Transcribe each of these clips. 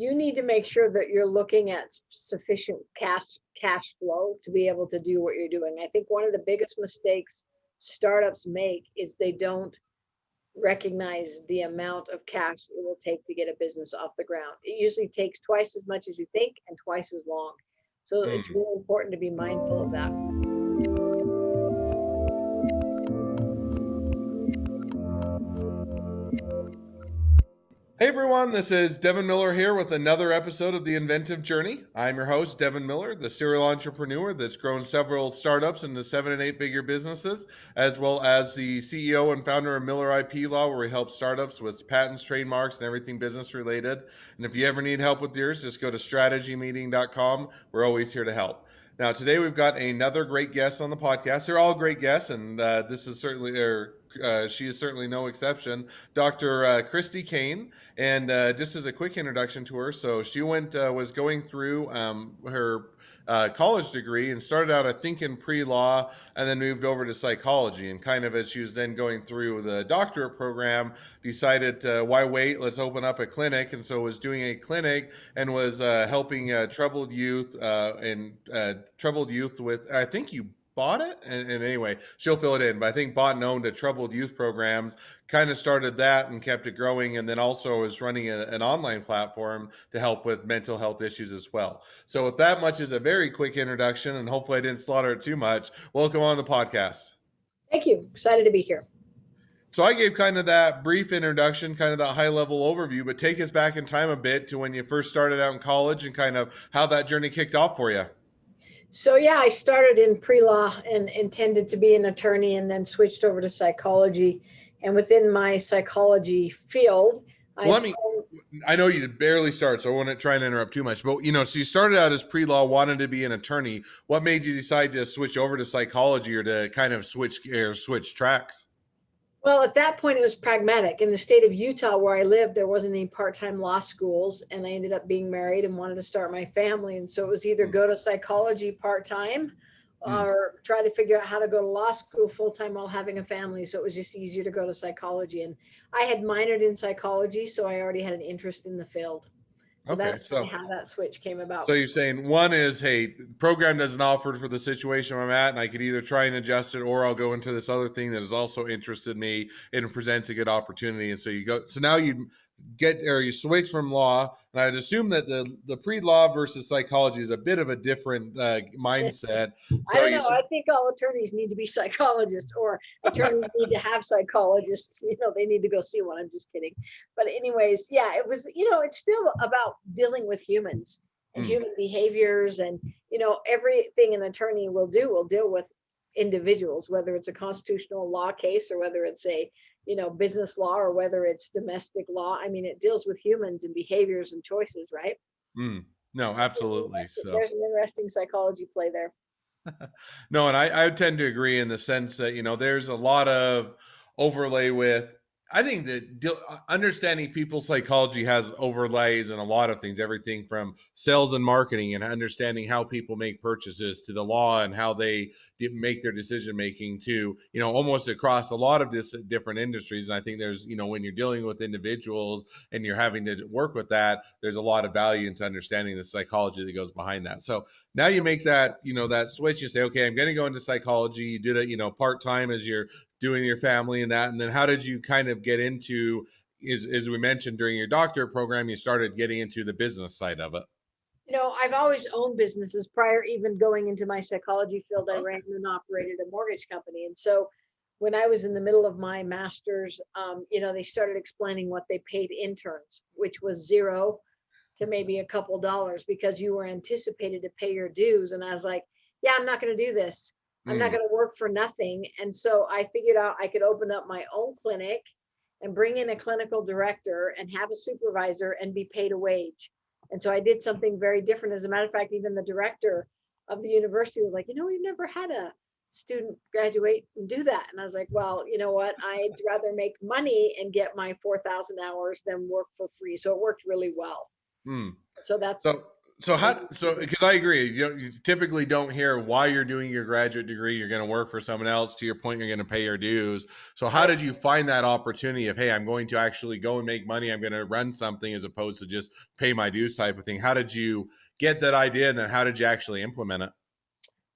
you need to make sure that you're looking at sufficient cash flow to be able to do what you're doing. I think one of the biggest mistakes startups make is they don't recognize the amount of cash it will take to get a business off the ground. It usually takes twice as much as you think and twice as long. So it's Mm. really important to be mindful of that. Hey everyone, this is Devin Miller here with another episode of the Inventive Journey. I'm your host, Devin Miller, the serial entrepreneur that's grown several startups into 7 and 8 figure businesses, as well as the CEO and founder of Miller IP Law, where we help startups with patents, trademarks, and everything business related. And if you ever need help with yours, just go to strategymeeting.com. We're always here to help. Now, today we've got another great guest on the podcast. They're all great guests, and this is certainly, she is certainly no exception. Dr. Christie Kane, and just as a quick introduction to her, so she was going through her college degree and started out, I think, in pre-law, and then moved over to psychology. And kind of as she was then going through the doctorate program, decided, why wait? Let's open up a clinic. And so was doing a clinic and was helping troubled youth with, I think you bought it, and anyway, she'll fill it in, but I think bought and owned a troubled youth programs, kind of started that and kept it growing, and then also is running an online platform to help with mental health issues as well. So with that much is a very quick introduction, and hopefully I didn't slaughter it too much. Welcome on the podcast. Thank you. Excited to be here. So I gave kind of that brief introduction, kind of that high level overview, but take us back in time a bit to when you first started out in college and kind of how that journey kicked off for you. So yeah, I started in pre-law and intended to be an attorney, and then switched over to psychology. And within my psychology field, I know you barely start, so I won't try and interrupt too much, but so you started out as pre-law, wanted to be an attorney. What made you decide to switch over to psychology, or to kind of switch tracks? Well, at that point, it was pragmatic. In the state of Utah, where I lived, there wasn't any part-time law schools, and I ended up being married and wanted to start my family. And so it was either go to psychology part-time or try to figure out how to go to law school full-time while having a family. So it was just easier to go to psychology. And I had minored in psychology, so I already had an interest in the field. So Okay, that's how that switch came about. So you're saying one is, hey, program doesn't offer for the situation I'm at, and I could either try and adjust it, or I'll go into this other thing that has also interested me and presents a good opportunity. And so you go. So now you switch from law, and I'd assume that the pre-law versus psychology is a bit of a different mindset. So I don't know. I think all attorneys need to be psychologists, or attorneys need to have psychologists. They need to go see one. I'm just kidding. But anyways, yeah, it was, it's still about dealing with humans and human behaviors. And, everything an attorney will deal with individuals, whether it's a constitutional law case or whether it's a, business law or whether it's domestic law. I mean, it deals with humans and behaviors and choices, right? No, absolutely. So there's an interesting psychology play there. No, and I tend to agree in the sense that, there's a lot of overlay with, I think that understanding people's psychology has overlays in a lot of things, everything from sales and marketing and understanding how people make purchases, to the law and how they make their decision making, to, almost across a lot of different industries. And I think there's, when you're dealing with individuals and you're having to work with that, there's a lot of value into understanding the psychology that goes behind that. So now you make that, that switch. You say, okay, I'm going to go into psychology. You did it, part-time as you're doing your family and that. And then how did you kind of get into, as we mentioned during your doctorate program, you started getting into the business side of it? I've always owned businesses prior even going into my psychology field. I ran and operated a mortgage company. And so when I was in the middle of my master's, they started explaining what they paid interns, which was $0 to maybe a couple dollars, because you were anticipated to pay your dues. And I was like, yeah, I'm not going to do this. I'm not going to work for nothing. And so I figured out I could open up my own clinic and bring in a clinical director and have a supervisor and be paid a wage. And so I did something very different. As a matter of fact, even the director of the university was like, we've never had a student graduate and do that. And I was like, well, you know what? I'd rather make money and get my 4,000 hours than work for free. So it worked really well. So So because I agree, you typically don't hear why you're doing your graduate degree. You're going to work for someone else. To your point, you're going to pay your dues. So how Right. did you find that opportunity of, hey, I'm going to actually go and make money. I'm going to run something as opposed to just pay my dues type of thing. How did you get that idea, and then how did you actually implement it?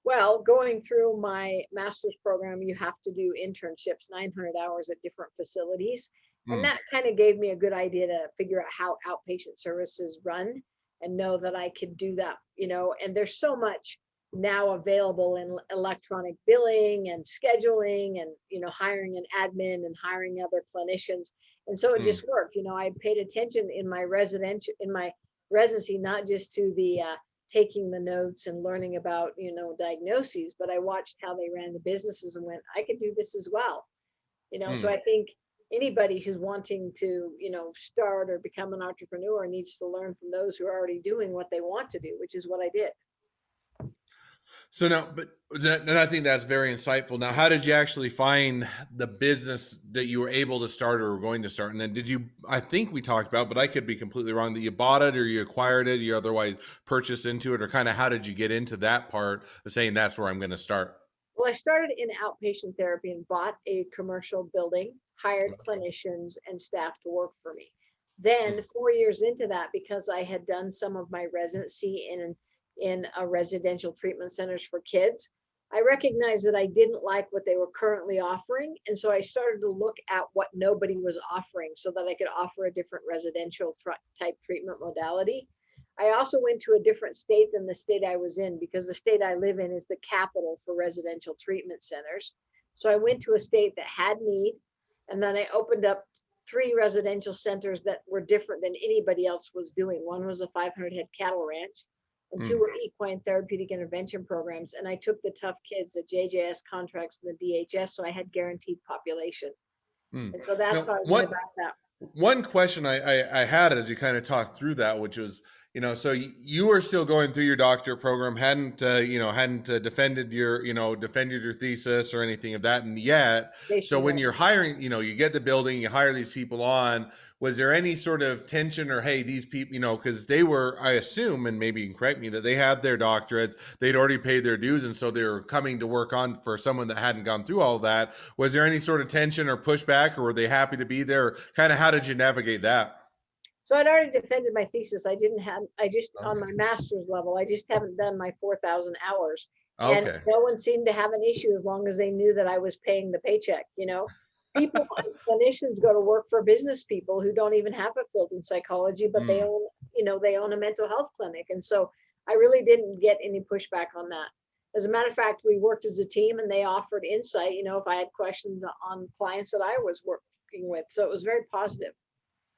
Well, going through my master's program, you have to do internships, 900 hours at different facilities. And Mm, that kind of gave me a good idea to figure out how outpatient services run and know that I could do that, and there's so much now available in electronic billing and scheduling and, hiring an admin and hiring other clinicians. And so it mm. just worked. I paid attention in my residency, not just to the taking the notes and learning about, diagnoses, but I watched how they ran the businesses and went, I could do this as well. So Mm. I think anybody who's wanting to, start or become an entrepreneur needs to learn from those who are already doing what they want to do, which is what I did. So now, and I think that's very insightful. Now, how did you actually find the business that you were able to start or were going to start? And then did you, I think we talked about, but I could be completely wrong, that you bought it or you acquired it, you otherwise purchased into it, or kind of how did you get into that part of saying that's where I'm going to start? Well, I started in outpatient therapy and bought a commercial building, hired clinicians and staff to work for me. Then 4 years into that, because I had done some of my residency in a residential treatment centers for kids, I recognized that I didn't like what they were currently offering. And so I started to look at what nobody was offering so that I could offer a different residential type treatment modality. I also went to a different state than the state I was in because the state I live in is the capital for residential treatment centers. So I went to a state that had need, and then I opened up 3 residential centers that were different than anybody else was doing. One was a 500 head cattle ranch, and 2 Mm, were equine therapeutic intervention programs. And I took the tough kids at JJS contracts and the DHS, so I had guaranteed population. mm. And so that's Now, how I went about that. one question I had as you kind of talked through that, which was, so you were still going through your doctorate program, hadn't defended defended your thesis or anything of that, and yet, They so should when have. you're hiring, you get the building, you hire these people on. Was there any sort of tension or, hey, these people, because they were, I assume, and maybe you can correct me, that they had their doctorates, they'd already paid their dues, and so they were coming to work on for someone that hadn't gone through all of that. Was there any sort of tension or pushback, or were they happy to be there? Kind of how did you navigate that? So I'd already defended my thesis. I just, on Okay. my master's level, I just haven't done my 4,000 hours. And Okay. no one seemed to have an issue as long as they knew that I was paying the paycheck. People as clinicians go to work for business people who don't even have a field in psychology, but Mm. they own a mental health clinic. And so I really didn't get any pushback on that. As a matter of fact, we worked as a team and they offered insight, if I had questions on clients that I was working with. So it was very positive.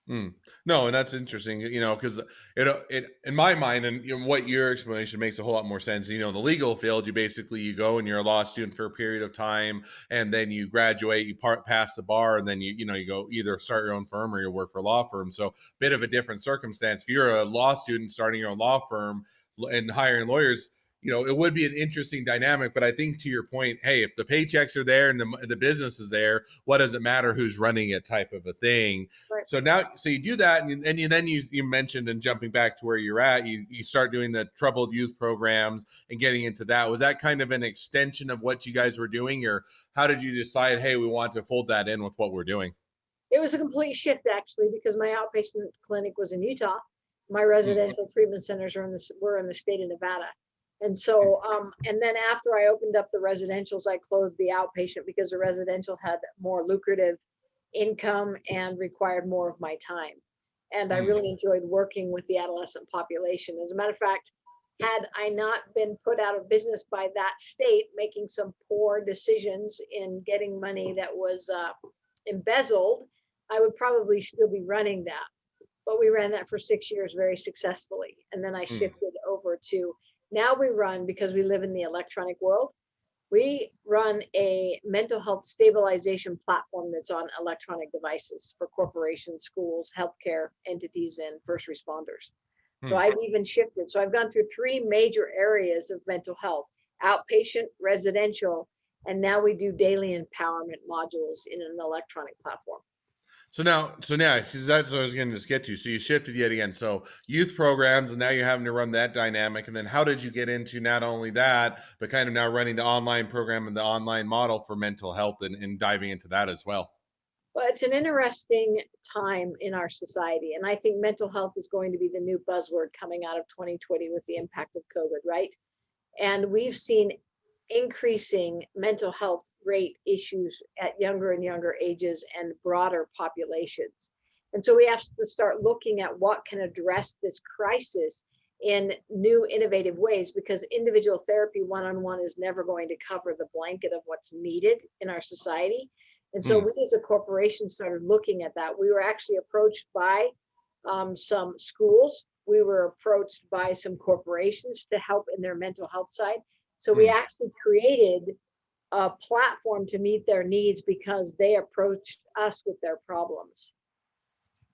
Mm. No, and that's interesting, because it in my mind, and what your explanation makes a whole lot more sense. In the legal field, you go and you're a law student for a period of time, and then you graduate, you pass the bar, and then you go either start your own firm or you work for a law firm. So, bit of a different circumstance. If you're a law student starting your own law firm and hiring lawyers, it would be an interesting dynamic. But I think to your point, hey, if the paychecks are there and the business is there, what does it matter who's running it, type of a thing. Right. So you do that, and you mentioned, and jumping back to where you're at, you start doing the troubled youth programs and getting into that. Was that kind of an extension of what you guys were doing, or how did you decide, hey, we want to fold that in with what we're doing? It was a complete shift actually, because my outpatient clinic was in Utah. My Mm, residential treatment centers were in the state of Nevada. And so, and then after I opened up the residentials, I closed the outpatient because the residential had more lucrative income and required more of my time. And I mm, really enjoyed working with the adolescent population. As a matter of fact, had I not been put out of business by that state, making some poor decisions in getting money that was embezzled, I would probably still be running that. But we ran that for 6 years very successfully. And then I mm, shifted over to now we run, because we live in the electronic world, we run a mental health stabilization platform that's on electronic devices for corporations, schools, healthcare entities, and first responders. So mm. I've even shifted. So I've gone through 3 major areas of mental health: outpatient, residential, and now we do daily empowerment modules in an electronic platform. So now, see, that's what I was going to just get to. So you shifted yet again. So youth programs, and now you're having to run that dynamic. And then how did you get into not only that, but kind of now running the online program and the online model for mental health and diving into that as well? Well, it's an interesting time in our society. And I think mental health is going to be the new buzzword coming out of 2020 with the impact of COVID, right? And we've seen increasing mental health rate issues at younger and younger ages and broader populations. And so we have to start looking at what can address this crisis in new innovative ways, because individual therapy one-on-one is never going to cover the blanket of what's needed in our society. And so Hmm. we as a corporation started looking at that. We were actually approached by some schools. We were approached by some corporations to help in their mental health side. So we Hmm. actually created a platform to meet their needs because they approached us with their problems.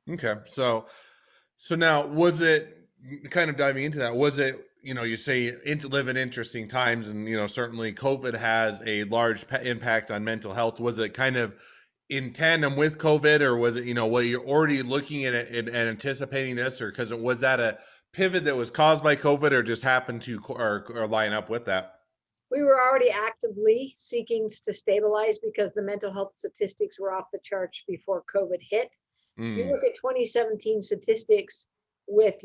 Okay. So now, was it kind of diving into that? Was it, you say live in interesting times, and certainly COVID has a large impact on mental health. Was it kind of in tandem with COVID, or was it, well, you're already looking at it and anticipating this, or because was that a pivot that was caused by COVID, or just happened to or line up with that? We were already actively seeking to stabilize because the mental health statistics were off the charts before COVID hit. You Mm, look at 2017 statistics with,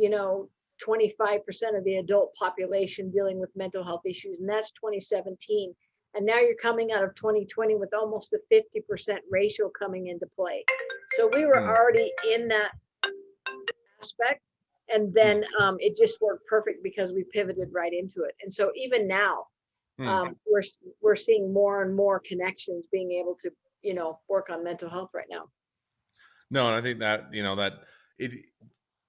25% of the adult population dealing with mental health issues, and that's 2017. And now you're coming out of 2020 with almost a 50% ratio coming into play. So we were mm, already in that aspect. And mm, then it just worked perfect because we pivoted right into it. And so even now, mm. we're seeing more and more connections being able to, work on mental health right now. No, and I think that that it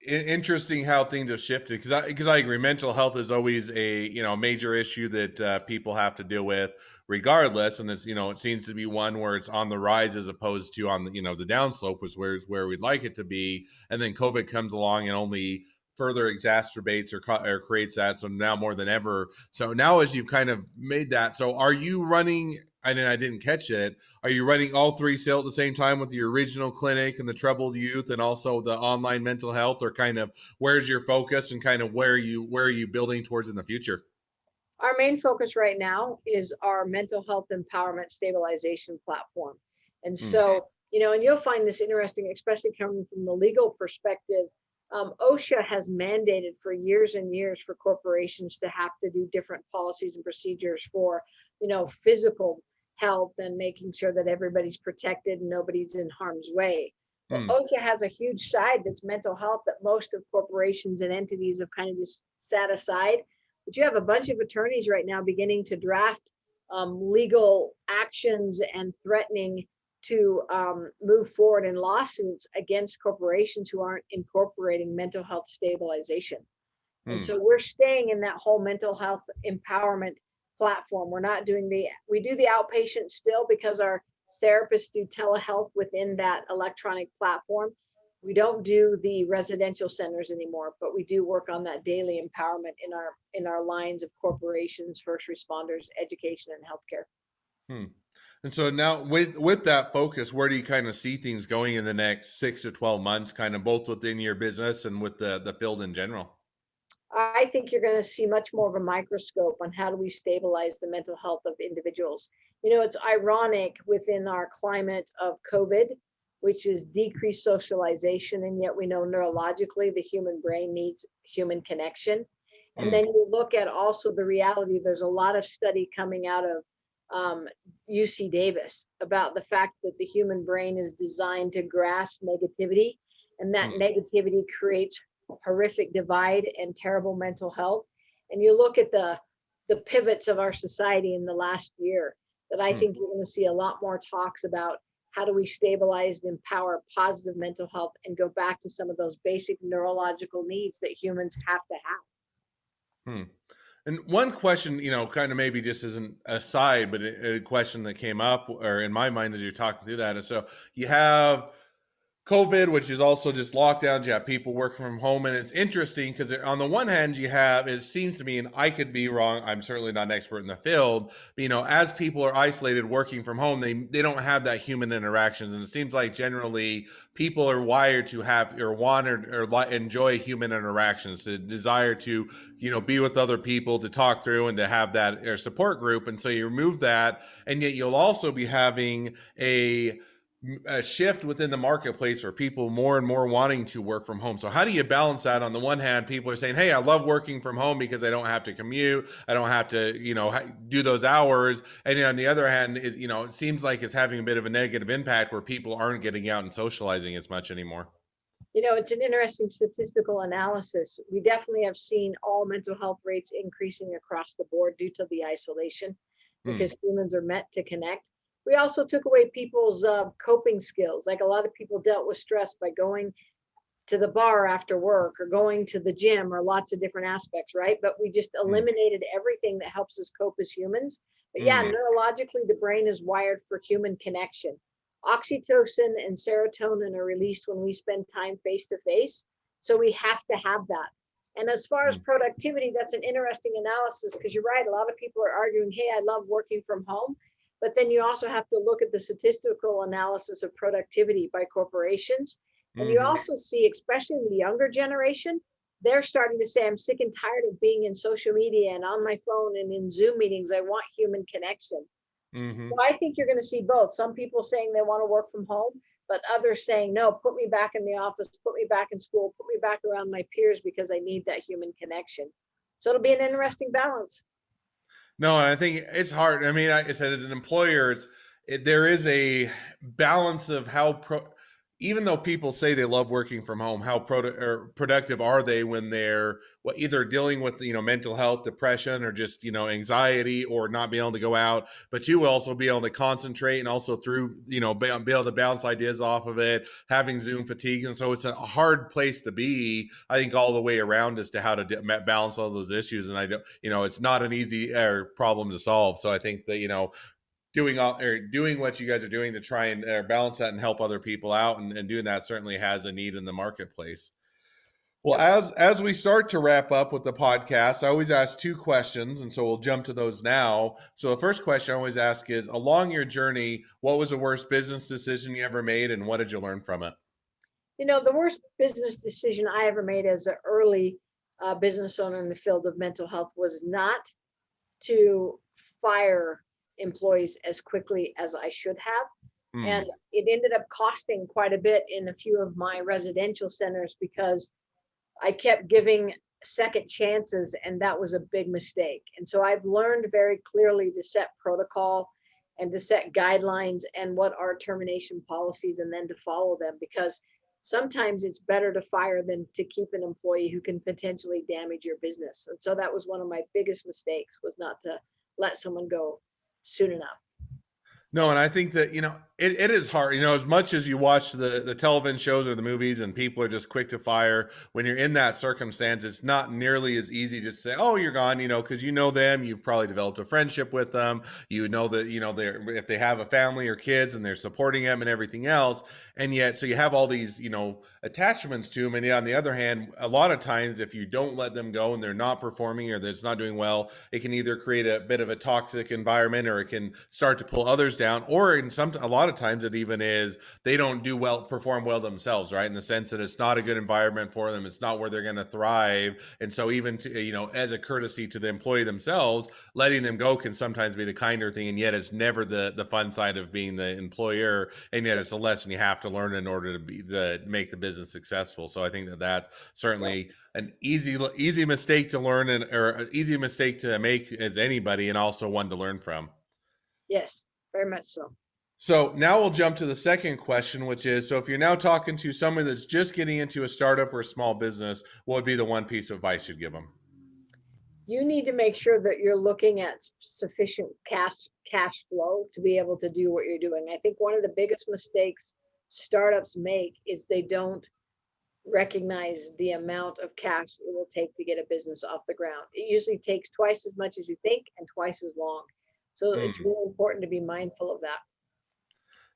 interesting how things have shifted, because I agree, mental health is always a major issue that people have to deal with regardless, and it's it seems to be one where it's on the rise as opposed to on the the downslope, was where we'd like it to be. And then COVID comes along and only further exacerbates or creates that. So now more than ever, so now as you've kind of made that, so are you running, I didn't catch it, are you running all three still at the same time with your original clinic and the troubled youth and also the online mental health, or kind of where's your focus and kind of where are you building towards in the future? Our main focus right now is our mental health empowerment stabilization platform. And Hmm. so, and you'll find this interesting, especially coming from the legal perspective. OSHA has mandated for years and years for corporations to have to do different policies and procedures for, physical health and making sure that everybody's protected and nobody's in harm's way. Well, Hmm. OSHA has a huge side that's mental health that most of corporations and entities have kind of just sat aside. But you have a bunch of attorneys right now beginning to draft legal actions and threatening to move forward in lawsuits against corporations who aren't incorporating mental health stabilization. And Hmm. so we're staying in that whole mental health empowerment platform. We're not doing we do the outpatient still because our therapists do telehealth within that electronic platform. We don't do the residential centers anymore, but we do work on that daily empowerment in our lines of corporations, first responders, education, and healthcare. Hmm. And so now with that focus, where do you kind of see things going in the next 6 to 12 months, kind of both within your business and with the field in general? I think you're going to see much more of a microscope on how do we stabilize the mental health of individuals. It's ironic within our climate of COVID, which is decreased socialization, and yet we know neurologically the human brain needs human connection. And Hmm. then you look at also the reality, there's a lot of study coming out of UC Davis about the fact that the human brain is designed to grasp negativity, and that Hmm. negativity creates horrific divide and terrible mental health. And you look at the pivots of our society in the last year, that I Hmm. think you're going to see a lot more talks about how do we stabilize and empower positive mental health and go back to some of those basic neurological needs that humans have to have. Hmm. And one question, kind of maybe just as an aside, but a question that came up or in my mind as you're talking through that is, so you have COVID, which is also just lockdowns. You have people working from home, and it's interesting because on the one hand, you have, it seems to me, and I could be wrong, I'm certainly not an expert in the field, but, as people are isolated working from home, they don't have that human interactions, and it seems like generally people are wired to have or want or enjoy human interactions, to desire to be with other people, to talk through and to have that or support group, and so you remove that, and yet you'll also be having a shift within the marketplace for people more and more wanting to work from home. So how do you balance that? On the one hand, people are saying, "Hey, I love working from home because I don't have to commute. I don't have to, do those hours." And on the other hand, it seems like it's having a bit of a negative impact where people aren't getting out and socializing as much anymore. It's an interesting statistical analysis. We definitely have seen all mental health rates increasing across the board due to the isolation, Hmm. because humans are meant to connect. We also took away people's coping skills. Like, a lot of people dealt with stress by going to the bar after work or going to the gym, or lots of different aspects, right? But we just Hmm. eliminated everything that helps us cope as humans. But yeah, Hmm. neurologically, the brain is wired for human connection. Oxytocin and serotonin are released when we spend time face to face. So we have to have that. And as far as Hmm. productivity, that's an interesting analysis, because you're right. A lot of people are arguing, hey, I love working from home. But then you also have to look at the statistical analysis of productivity by corporations. And you Hmm. also see, especially in the younger generation, they're starting to say, I'm sick and tired of being in social media and on my phone and in Zoom meetings. I want human connection. Hmm. So I think you're going to see both. Some people saying they want to work from home, but others saying, no, put me back in the office, put me back in school, put me back around my peers, because I need that human connection. So it'll be an interesting balance. No, and I think it's hard. I mean, like I said, as an employer, there is a balance of even though people say they love working from home, how productive are they when they're either dealing with mental health, depression, or just anxiety, or not being able to go out. But you will also be able to concentrate, and also through be able to bounce ideas off of it, having Zoom fatigue, and so it's a hard place to be. I think all the way around as to how to balance all those issues, and I don't, it's not an easy problem to solve. So I think that doing what you guys are doing to try and balance that and help other people out, and doing that certainly has a need in the marketplace. Well, Yep. as we start to wrap up with the podcast, I always ask two questions, and so we'll jump to those now. So the first question I always ask is, along your journey, what was the worst business decision you ever made, and what did you learn from it? The worst business decision I ever made as an early business owner in the field of mental health was not to fire employees as quickly as I should have. And Hmm. it ended up costing quite a bit in a few of my residential centers, because I kept giving second chances, and that was a big mistake. And so I've learned very clearly to set protocol and to set guidelines and what are termination policies, and then to follow them, because sometimes it's better to fire than to keep an employee who can potentially damage your business. And so that was one of my biggest mistakes, was not to let someone go soon enough. No, and I think that it is hard. As much as you watch the television shows or the movies, and people are just quick to fire. When you're in that circumstance, it's not nearly as easy to say, "Oh, you're gone," because you know them. You've probably developed a friendship with them. You know that they're, if they have a family or kids, and they're supporting them and everything else. And yet, so you have all these attachments to them. And yet, on the other hand, a lot of times, if you don't let them go and they're not performing or they're not doing well, it can either create a bit of a toxic environment, or it can start to pull others down, or a lot of times it even is they don't perform well themselves, right? In the sense that it's not a good environment for them, it's not where they're going to thrive. And so even as a courtesy to the employee themselves, letting them go can sometimes be the kinder thing, and yet it's never the fun side of being the employer, and yet it's a lesson you have to learn in order to make the business successful. So I think that that's Yeah. certainly an easy mistake to learn, or an easy mistake to make as anybody, and also one to learn from. Yes, very much so. So now we'll jump to the second question, which is, so if you're now talking to someone that's just getting into a startup or a small business, what would be the one piece of advice you'd give them? You need to make sure that you're looking at sufficient cash flow to be able to do what you're doing. I think one of the biggest mistakes startups make is they don't recognize the amount of cash it will take to get a business off the ground. It usually takes twice as much as you think and twice as long. So it's Hmm. really important to be mindful of that.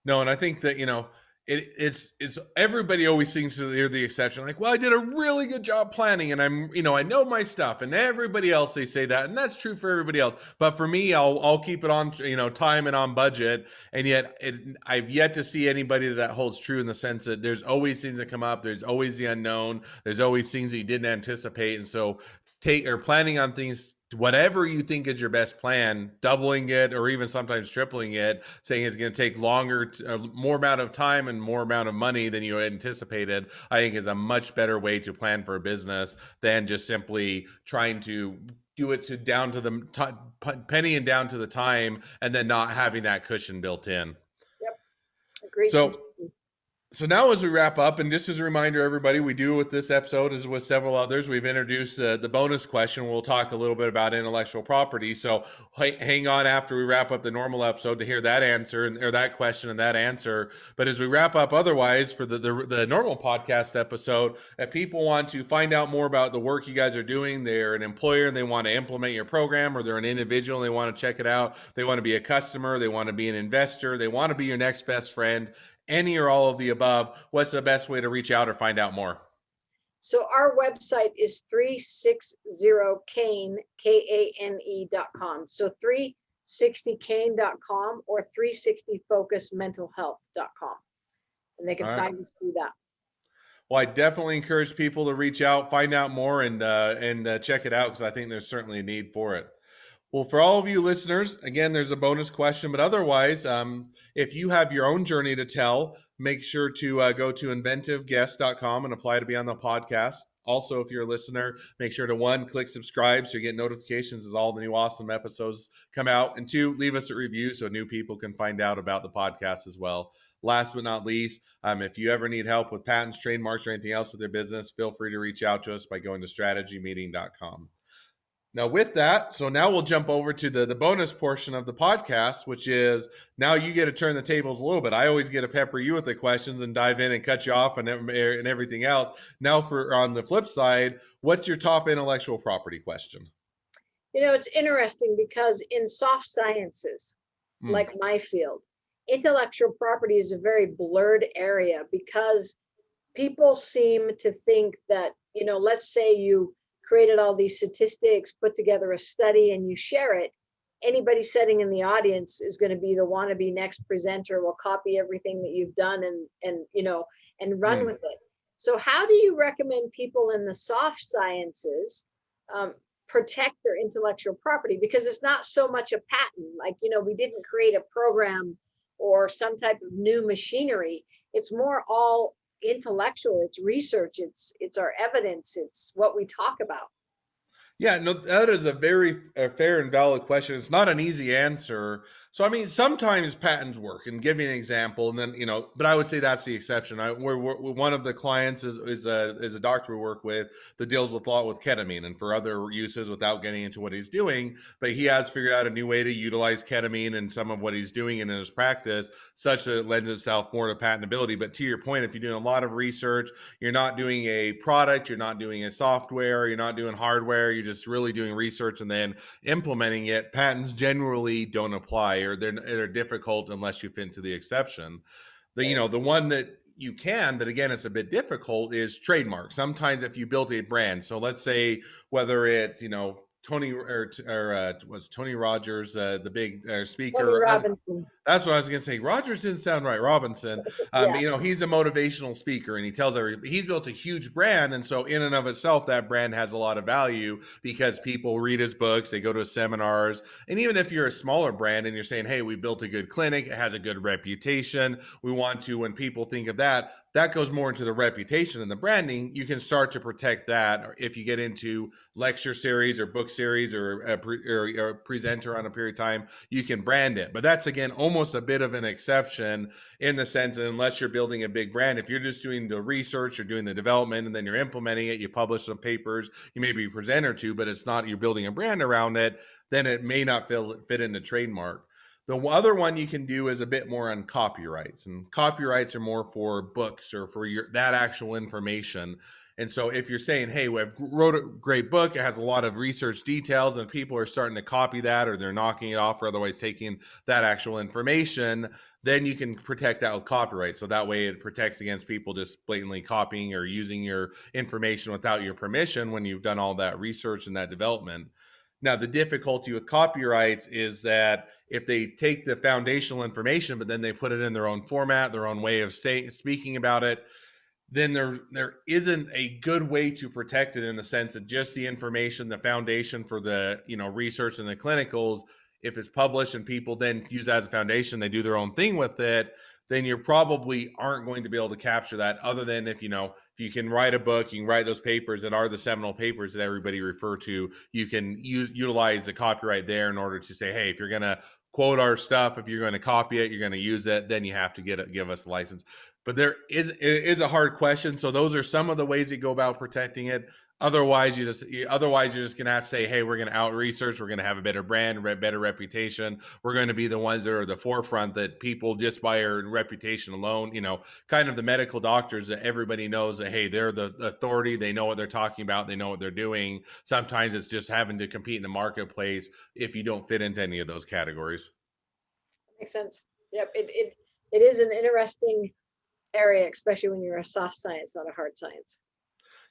No, and I think that it's everybody always thinks they're the exception. Like, well, I did a really good job planning, and I know my stuff, and everybody else they say that, and that's true for everybody else. But for me, I'll keep it on time and on budget, and yet I've yet to see anybody that holds true in the sense that there's always things that come up, there's always the unknown, there's always things that you didn't anticipate, and so planning on things, whatever you think is your best plan, doubling it or even sometimes tripling it, saying it's going to take longer, more amount of time and more amount of money than you anticipated, I think is a much better way to plan for a business than just simply trying to do it to down to the penny and down to the time and then not having that cushion built in. Yep. Agreed. So now as we wrap up, and just as a reminder, everybody, we do with this episode as with several others, we've introduced the bonus question. We'll talk a little bit about intellectual property. So hang on after we wrap up the normal episode to hear that answer or that question and that answer. But as we wrap up otherwise for the normal podcast episode, if people want to find out more about the work you guys are doing, they're an employer and they want to implement your program, or they're an individual and they want to check it out, they want to be a customer, they want to be an investor, they want to be your next best friend, any or all of the above, what's the best way to reach out or find out more? So our website is 360kane, Kane.com. So 360kane.com or 360focusmentalhealth.com. And they can find us through that. Well, I definitely encourage people to reach out, find out more, and check it out, because I think there's certainly a need for it. Well, for all of you listeners, again, there's a bonus question, but otherwise, if you have your own journey to tell, make sure to go to inventiveguest.com and apply to be on the podcast. Also, if you're a listener, make sure to click subscribe so you get notifications as all the new awesome episodes come out. And 2, leave us a review so new people can find out about the podcast as well. Last but not least, if you ever need help with patents, trademarks, or anything else with your business, feel free to reach out to us by going to strategymeeting.com. Now with that, so now we'll jump over to the bonus portion of the podcast, which is now you get to turn the tables a little bit. I always get to pepper you with the questions and dive in and cut you off and everything else. Now on the flip side, what's your top intellectual property question? It's interesting because in soft sciences, like my field, intellectual property is a very blurred area because people seem to think that, let's say you created all these statistics, put together a study, and you share it. Anybody sitting in the audience is going to be the wannabe next presenter, will copy everything that you've done and run with it. So how do you recommend people in the soft sciences protect their intellectual property? Because it's not so much a patent, like, we didn't create a program or some type of new machinery. It's more all intellectual, it's research, it's our evidence, it's what we talk about. Yeah, no, that is a very fair and valid question. It's not an easy answer. So, I mean, sometimes patents work. And give you an example, and then but I would say that's the exception. One of the clients is a doctor we work with that deals with a lot with ketamine and for other uses without getting into what he's doing. But he has figured out a new way to utilize ketamine in some of what he's doing in his practice, such that it lends itself more to patentability. But to your point, if you're doing a lot of research, you're not doing a product, you're not doing a software, you're not doing hardware, you're just really doing research and then implementing it, patents generally don't apply, or they're difficult unless you fit into the exception. The one that you can, but again, it's a bit difficult, is trademark. Sometimes if you build a brand, so let's say whether it's Tony was Tony Rogers, the big speaker. Tony Robinson. That's what I was going to say. Rogers didn't sound right. Robinson. Yeah. He's a motivational speaker, and he tells everybody he's built a huge brand, and so in and of itself, that brand has a lot of value because people read his books, they go to his seminars, and even if you're a smaller brand and you're saying, "Hey, we built a good clinic, it has a good reputation. We want to," when people think of that, that goes more into the reputation and the branding. You can start to protect that. Or if you get into lecture series or book series or a presenter on a period of time, you can brand it. But that's, again, almost a bit of an exception in the sense that unless you're building a big brand, if you're just doing the research, you're doing the development, and then you're implementing it, you publish some papers, you may be a presenter too, but it's not, you're building a brand around it, then it may not fit into trademark. The other one you can do is a bit more on copyrights, and copyrights are more for books or for that actual information. And so if you're saying, hey, we wrote a great book, it has a lot of research details, and people are starting to copy that, or they're knocking it off, or otherwise taking that actual information, then you can protect that with copyright. So that way it protects against people just blatantly copying or using your information without your permission when you've done all that research and that development. Now, the difficulty with copyrights is that if they take the foundational information, but then they put it in their own format, their own way of speaking about it, then there isn't a good way to protect it, in the sense that just the information, the foundation for the research and the clinicals, if it's published and people then use that as a foundation, they do their own thing with it, then you probably aren't going to be able to capture that, other than if you can write a book, you can write those papers that are the seminal papers that everybody refer to, you can utilize the copyright there in order to say, hey, if you're going to quote our stuff, if you're going to copy it, you're going to use it, then you have to give us a license. But it is a hard question. So those are some of the ways you go about protecting it. Otherwise, you're just going to have to say, hey, we're going to out research. We're going to have a better brand, better reputation. We're going to be the ones that are the forefront, that people just by our reputation alone, kind of the medical doctors that everybody knows that, hey, they're the authority. They know what they're talking about. They know what they're doing. Sometimes it's just having to compete in the marketplace if you don't fit into any of those categories. Makes sense. Yep. It is an interesting area, especially when you're a soft science, not a hard science.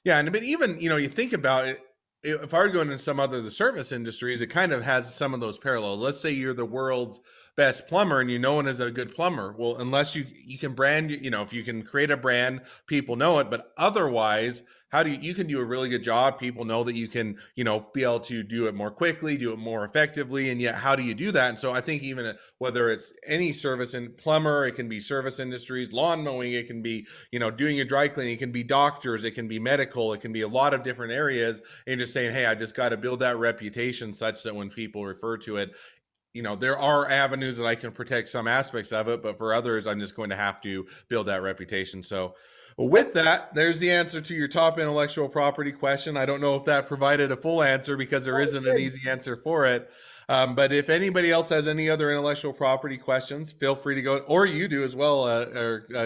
Yeah, and I mean, even you think about it. If I were going into some other the service industries, it kind of has some of those parallels. Let's say you're the world's best plumber, and no one is a good plumber. Well, unless you can brand, if you can create a brand, people know it. But otherwise, how do you can do a really good job? People know that you can, be able to do it more quickly, do it more effectively. And yet, how do you do that? And so I think even whether it's any service and plumber, it can be service industries, lawn mowing, it can be, doing your dry cleaning, it can be doctors, it can be medical, it can be a lot of different areas. And just saying, hey, I just got to build that reputation such that when people refer to it, there are avenues that I can protect some aspects of it, but for others, I'm just going to have to build that reputation. So with that, there's the answer to your top intellectual property question. I don't know if that provided a full answer, because there isn't an easy answer for it. But if anybody else has any other intellectual property questions, feel free to go, or you do as well,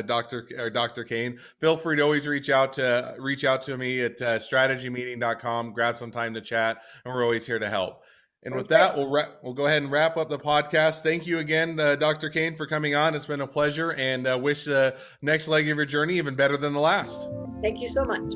Dr. Kane. Feel free to always reach out to me at strategymeeting.com. Grab some time to chat, and we're always here to help. And with that, we'll go ahead and wrap up the podcast. Thank you again, Dr. Kane, for coming on. It's been a pleasure, and wish the next leg of your journey even better than the last. Thank you so much.